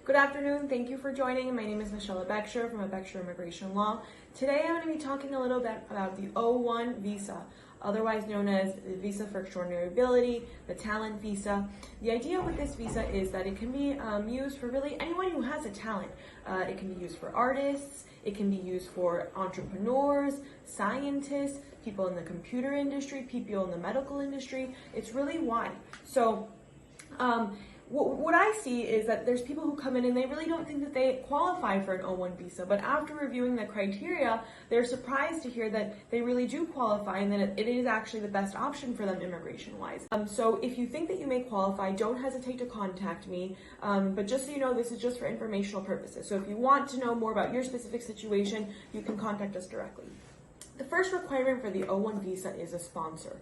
Good afternoon. Thank you for joining. My name is Michelle Beckshire from Beckshire Immigration Law. Today I'm going to be talking a little bit about the O-1 visa, otherwise known as the Visa for Extraordinary Ability, the Talent Visa. The idea with this visa is that it can be used for really anyone who has a talent. It can be used for artists, it can be used for entrepreneurs, scientists, people in the computer industry, people in the medical industry. It's really wide. So, what I see is that there's people who come in and they really don't think that they qualify for an O-1 visa, but after reviewing the criteria, they're surprised to hear that they really do qualify and that it is actually the best option for them immigration-wise. So if you think that you may qualify, don't hesitate to contact me, but just so you know, this is just for informational purposes. So if you want to know more about your specific situation, you can contact us directly. The first requirement for the O-1 visa is a sponsor.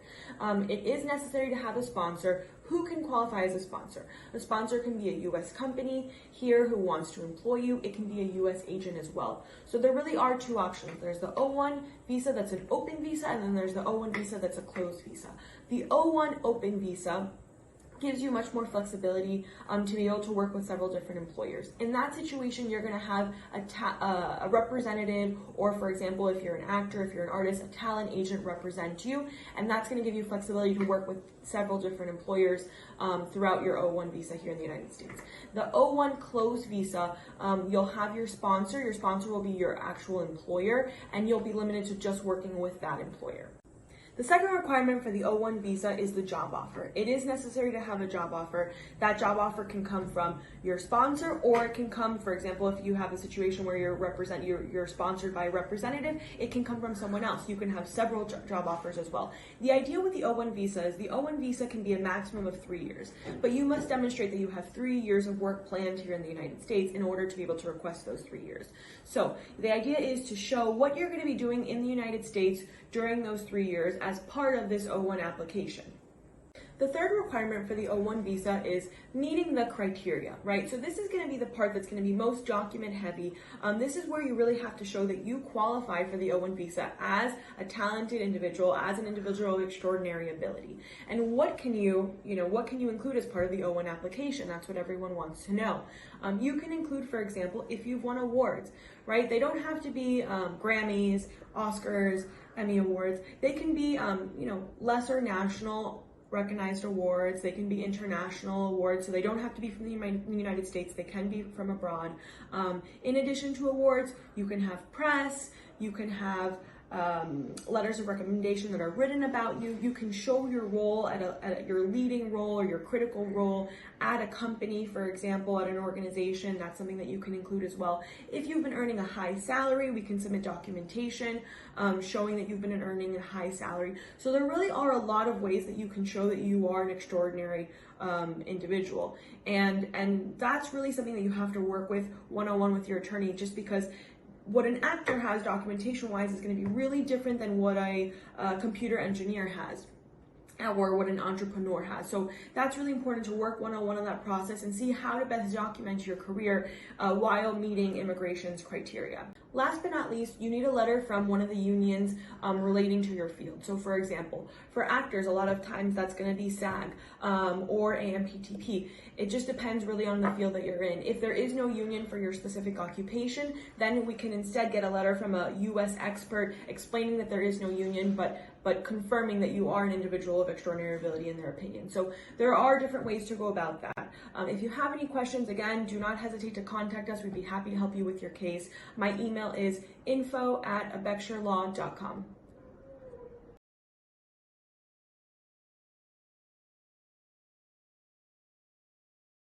It is necessary to have a sponsor. Who can qualify as a sponsor? A sponsor can be a U.S. company here who wants to employ you. It can be a U.S. agent as well. So there really are two options. There's the O-1 visa that's an open visa, and then there's the O-1 visa that's a closed visa. The O-1 open visa gives you much more flexibility to be able to work with several different employers. In that situation, you're going to have a representative, or for example, if you're an actor, if you're an artist, a talent agent represent you, and that's going to give you flexibility to work with several different employers throughout your O-1 visa here in the United States. The O-1 closed visa, you'll have your sponsor. Your sponsor will be your actual employer, and you'll be limited to just working with that employer. The second requirement for the O-1 visa is the job offer. It is necessary to have a job offer. That job offer can come from your sponsor, or it can come, for example, if you have a situation where you're sponsored by a representative, it can come from someone else. You can have several job offers as well. The idea with the O-1 visa is the O-1 visa can be a maximum of 3 years, but you must demonstrate that you have 3 years of work planned here in the United States in order to be able to request those 3 years. So the idea is to show what you're going to be doing in the United States during those 3 years as part of this O-1 application. The third requirement for the O-1 visa is meeting the criteria, right? So this is going to be the part that's going to be most document heavy. This is where you really have to show that you qualify for the O-1 visa as a talented individual, as an individual of extraordinary ability. And what can you include as part of the O-1 application? That's what everyone wants to know. You can include, for example, if you've won awards, right? They don't have to be Grammys, Oscars, Emmy Awards. They can be, lesser national recognized awards. They can be international awards, so they don't have to be from the United States. They can be from abroad. In addition to awards, you can have press, you can have letters of recommendation that are written about you. You can show your role at your leading role or your critical role at a company, for example, at an organization. That's something that you can include as well. If you've been earning a high salary, we can submit documentation showing that you've been earning a high salary. So there really are a lot of ways that you can show that you are an extraordinary individual. And that's really something that you have to work with one-on-one with your attorney, just because what an actor has documentation-wise is going to be really different than what a computer engineer has, or what an entrepreneur has. So that's really important to work one-on-one on that process and see how to best document your career while meeting immigration's criteria. Last but not least, you need a letter from one of the unions relating to your field. So for example, for actors, a lot of times that's going to be SAG or AMPTP. It just depends really on the field that you're in. If there is no union for your specific occupation, then we can instead get a letter from a U.S. expert explaining that there is no union, but confirming that you are an individual of extraordinary ability in their opinion. So there are different ways to go about that. If you have any questions, again, do not hesitate to contact us. We'd be happy to help you with your case. My email is info@abexurelaw.com.